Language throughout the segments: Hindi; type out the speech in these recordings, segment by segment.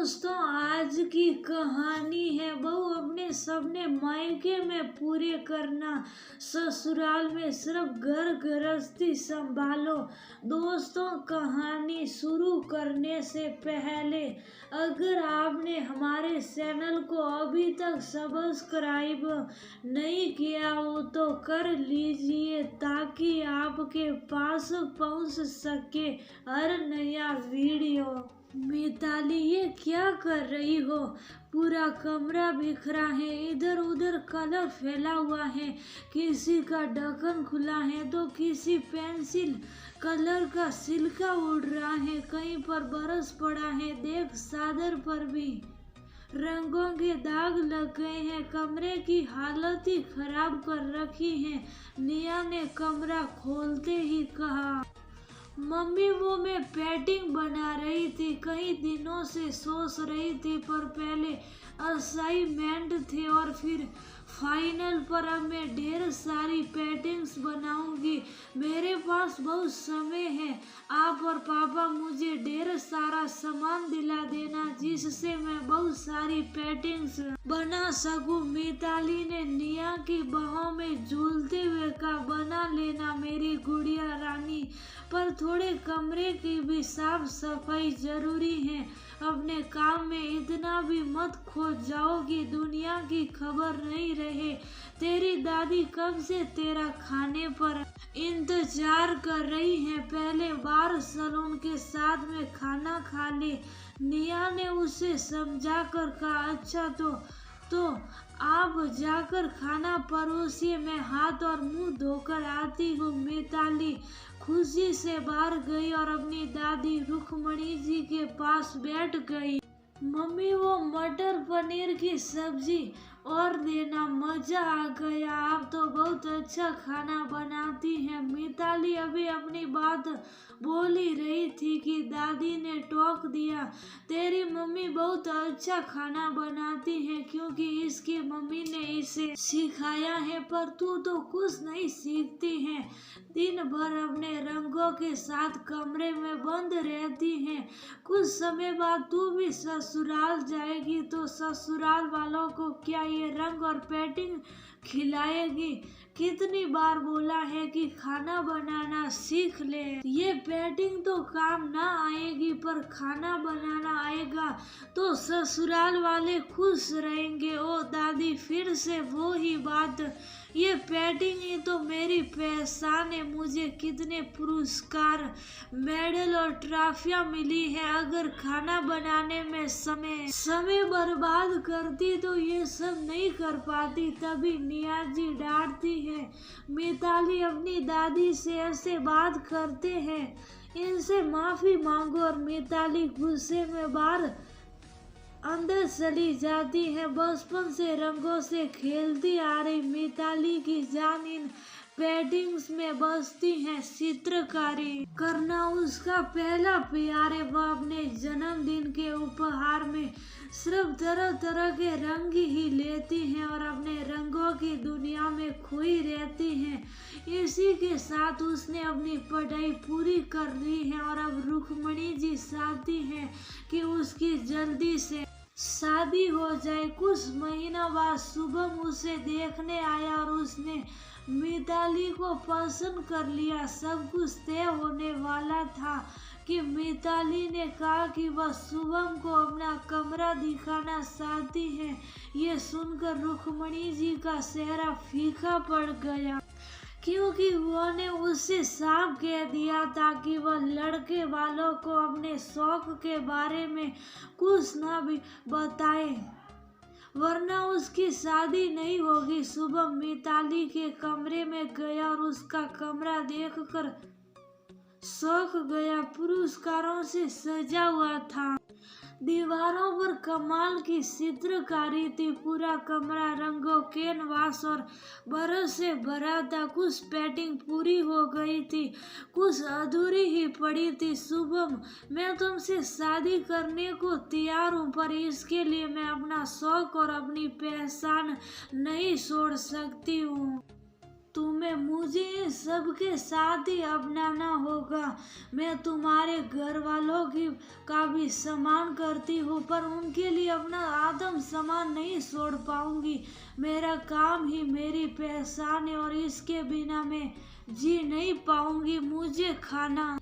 दोस्तों, आज की कहानी है बहू अपने सपने मायके में पूरे करना, ससुराल में सिर्फ घर गृहस्थी संभालो। दोस्तों, कहानी शुरू करने से पहले अगर आपने हमारे चैनल को अभी तक सब्सक्राइब नहीं किया हो तो कर लीजिए ताकि आपके पास पहुंच सके हर नया वीडियो। मिताली, ये क्या कर रही हो? पूरा कमरा बिखरा है, इधर उधर कलर फैला हुआ है, किसी का ढक्कन खुला है तो किसी पेंसिल कलर का सिल्का उड़ रहा है, कहीं पर बरस पड़ा है, देख चादर पर भी रंगों के दाग लग गए हैं। कमरे की हालत ही खराब कर रखी है। निया ने कमरा खोलते ही कहा, मम्मी वो मैं पेंटिंग बना रही थी, कई दिनों से सोच रही थी, पर पहले असाइनमेंट थे और फिर फाइनल पर। अब मैं ढेर सारी पेंटिंग्स बनाऊंगी, मेरे पास बहुत समय है। आप और पापा मुझे ढेर सारा सामान दिला देना जिससे मैं बहुत सारी पेंटिंग्स बना सकूं। मिताली ने निया की बाहों में झूलते हुए कहा, बना लेना मेरी गुड़िया रानी, पर थोड़े कमरे की भी साफ सफाई जरूरी है। अपने काम में इतना भी मत खो जाओ कि दुनिया की खबर नहीं रहे। तेरी दादी कब से तेरा खाने पर इंतजार कर रही है, पहले बार सलून के साथ में खाना खा ले। निया ने उसे समझा कर कहा, अच्छा तो आप जाकर खाना परोसिए, मैं हाथ और मुंह धोकर आती हूँ। मिताली खुशी से बाहर गई और अपनी दादी रुक्मणी जी के पास बैठ गई। मम्मी वो मटर पनीर की सब्जी और देना, मजा आ गया, आप तो बहुत अच्छा खाना बनाती हैं। मिताली अभी अपनी बात बोल ही रही थी कि दादी ने टोक दिया, तेरी मम्मी बहुत अच्छा खाना बनाती है क्योंकि इसकी मम्मी ने इसे सिखाया है, पर तू तो कुछ नहीं सीखती है, दिन भर अपने रंगों के साथ कमरे में बंद रहती है। कुछ समय बाद तू भी ससुराल जाएगी तो ससुराल वालों को क्या ये रंग और पेंटिंग खिलाएगी? कितनी बार बोला है कि खाना बनाना सीख ले। ये पेंटिंग तो काम ना आएगी पर खाना बनाना आएगा तो ससुराल वाले खुश रहेंगे। ओ दादी, फिर से वो ही बात, ये पेंटिंग ही तो मेरी पहचान है। मुझे कितने पुरस्कार, मेडल और ट्रॉफियां मिली है। अगर खाना बनाने में समय बर्बाद करती तो ये सब नहीं कर पाती। तभी निया जी डांटती है, मिताली अपनी दादी से ऐसे बात करते हैं, इनसे माफी मांगो। और मिताली गुस्से में बाहर अंदर चली जाती है। बचपन से रंगों से खेलती आ रही मिताली की जान इन पेंटिंग्स में बसती है। चित्रकारी करना उसका पहला प्यार है। वह अपने जन्मदिन के उपहार में सिर्फ तरह तरह के रंग ही लेती हैं और अपने रंगों की दुनिया में खोई रहती हैं। इसी के साथ उसने अपनी पढ़ाई पूरी कर ली है और अब रुक्मणी जी चाहती हैं कि उसकी जल्दी से शादी हो जाए। कुछ महीना बाद शुभम उसे देखने आया और उसने मिताली को पसंद कर लिया। सब कुछ तय होने वाला था कि मिताली ने कहा कि वह शुभम को अपना कमरा दिखाना चाहती है। ये सुनकर रुक्मणी जी का चेहरा फीका पड़ गया क्योंकि उन्होंने उससे साफ कह दिया था कि वह लड़के वालों को अपने शौक के बारे में कुछ ना भी बताए वरना उसकी शादी नहीं होगी। शुभम मिताली के कमरे में गया और उसका कमरा देखकर शौक गया। पुरस्कारों से सजा हुआ था, दीवारों पर कमाल की चित्रकारी थी, पूरा कमरा रंगों, कैनवास और बरस से भरा था। कुछ पेंटिंग पूरी हो गई थी, कुछ अधूरी ही पड़ी थी। शुभम, मैं तुमसे शादी करने को तैयार हूँ, पर इसके लिए मैं अपना शौक और अपनी पहचान नहीं छोड़ सकती हूँ। तुम्हें मुझे इन सबके साथ ही अपनाना होगा। मैं तुम्हारे घर वालों की का भी सम्मान करती हूँ, पर उनके लिए अपना आत्म सम्मान नहीं छोड़ पाऊंगी। मेरा काम ही मेरी पहचान है और इसके बिना मैं जी नहीं पाऊंगी। मुझे खाना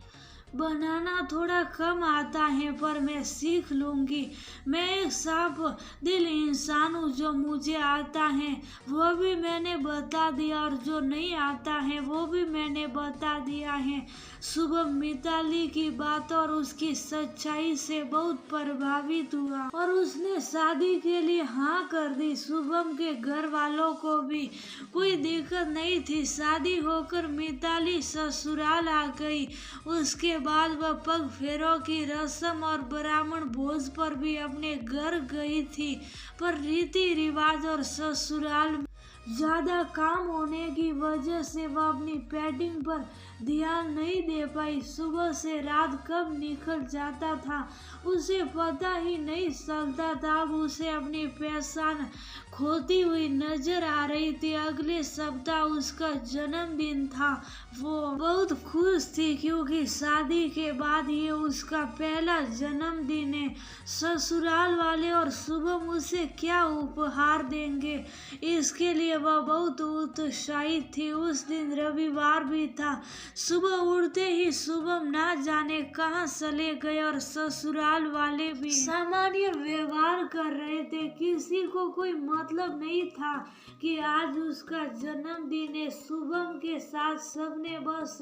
बनाना थोड़ा कम आता है, पर मैं सीख लूंगी। मैं एक साफ दिल इंसान हूँ। जो मुझे आता है वो भी मैंने बता दिया और जो नहीं आता है वो भी मैंने बता दिया है। शुभम मिताली की बात और उसकी सच्चाई से बहुत प्रभावित हुआ और उसने शादी के लिए हाँ कर दी। शुभम के घर वालों को भी कोई दिक्कत नहीं थी। शादी होकर मिताली ससुराल आ गई। उसके बाद वह पग फेरों की रस्म और ब्राह्मण भोज पर भी अपने घर गई थी, पर रीति रिवाज और ससुराल ज्यादा काम होने की वजह से वह अपनी पेटिंग पर ध्यान नहीं दे पाई। सुबह से रात कब निकल जाता था उसे पता ही नहीं चलता था। अब उसे अपनी पहचान खोती हुई नजर आ रही थी। अगले सप्ताह उसका जन्मदिन था। वो बहुत खुश थी क्योंकि शादी के बाद ये उसका पहला जन्मदिन है। ससुराल वाले और शुभम उसे क्या उपहार देंगे, इसके लिए वह बहुत उत्साहित थी। उस दिन रविवार भी था। सुबह उठते ही शुभम ना जाने कहाँ चले गए और ससुराल वाले भी सामान्य व्यवहार कर रहे थे। किसी को कोई मतलब नहीं था कि आज उसका जन्मदिन है। शुभम के साथ सबने बस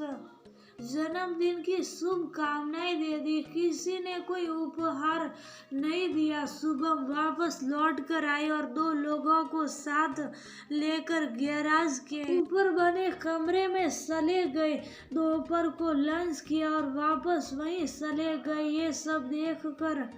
जन्मदिन की शुभकामनाएं दे दी। किसी ने कोई उपहार नहीं दिया। शुभम वापस लौट कर आए और 2 लोगों को साथ लेकर गैराज के ऊपर बने कमरे में चले गए। दोपहर को लंच किया और वापस वहीं चले गए। ये सब देखकर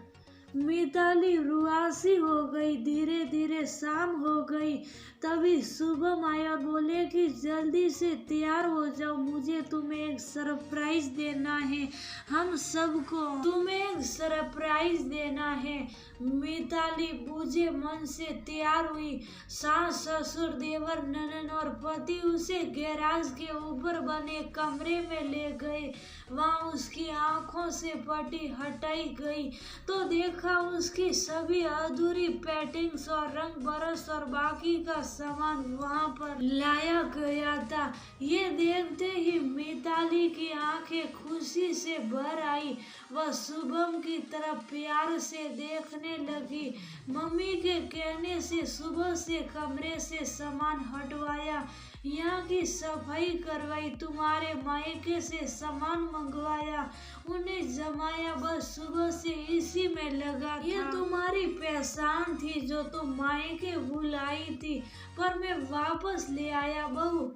मिताली रुआसी हो गई। धीरे धीरे शाम हो गई। तभी शुभम आया, बोले कि जल्दी से तैयार हो जाओ, मुझे तुम्हें एक सरप्राइज देना है। हम सबको तुम्हें एक सरप्राइज देना है। मिताली बूझे मन से तैयार हुई। सास ससुर देवर ननद और पति उसे गैराज के ऊपर बने कमरे में ले गए। वहाँ उसकी आंखों से पट्टी हटाई गई तो देखा उसकी सभी अधूरी पेंटिंग्स और रंग बरस और बाकी का सामान वहाँ पर लाया गया था। ये देखते ही मिताली की आंखें खुशी से भर आई। वह शुभम की तरफ प्यार से देखने लगी। मम्मी के कहने से सुबह से कमरे से सामान हटवाया, यहाँ की सफाई करवाई, तुम्हारे मायके से सामान मंगवाया, उन्हें जमाया, बस सुबह से इसी में लगा था। ये तुम्हारी पहचान थी जो तुम मायके भुलाई थी, पर मैं वापस ले आया बहू।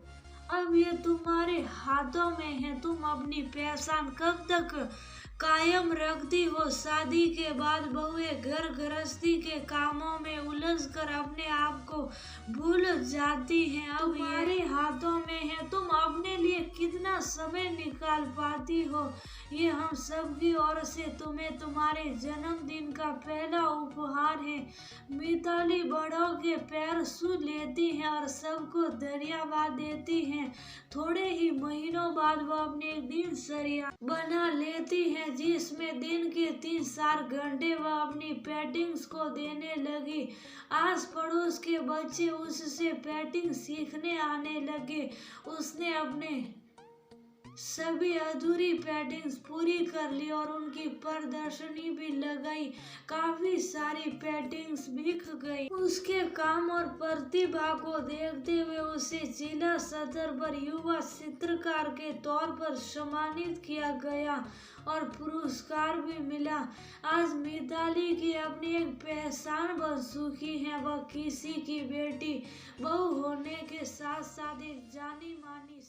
अब ये तुम्हारे हाथों में है। तुम अपनी पहचान कब तक कायम रखती हो। शादी के बाद बहुएं घर गृहस्थी के कामों में उलझकर अपने आप को भूल जाती हैं। अब तुम्हारे हाथों में है, तुम अपने लिए कितना समय निकाल पाती हो। ये हम सब की ओर से तुम्हें तुम्हारे जन्मदिन का पहला उपहार है। मिताली बड़ों के पैर छू लेती है और सबको धन्यवाद देती है। थोड़े ही महीनों बाद वो अपनी दिनचर्या बना लेती है, जिसमें दिन के 3-4 घंटे वह अपनी पेंटिंग्स को देने लगी। आस पड़ोस के बच्चे उससे पेंटिंग सीखने आने लगे। उसने अपने सभी अधूरी पेंटिंग्स पूरी कर ली और उनकी प्रदर्शनी भी लगाई। काफी सारी पेंटिंग्स बिक गई। उसके काम और प्रतिभा को देखते हुए उसे जिला सदर पर युवा चित्रकार के तौर पर सम्मानित किया गया और पुरस्कार भी मिला। आज मिताली की अपनी एक पहचान बन चुकी है। वह किसी की बेटी बहू होने के साथ साथ एक जानी मानी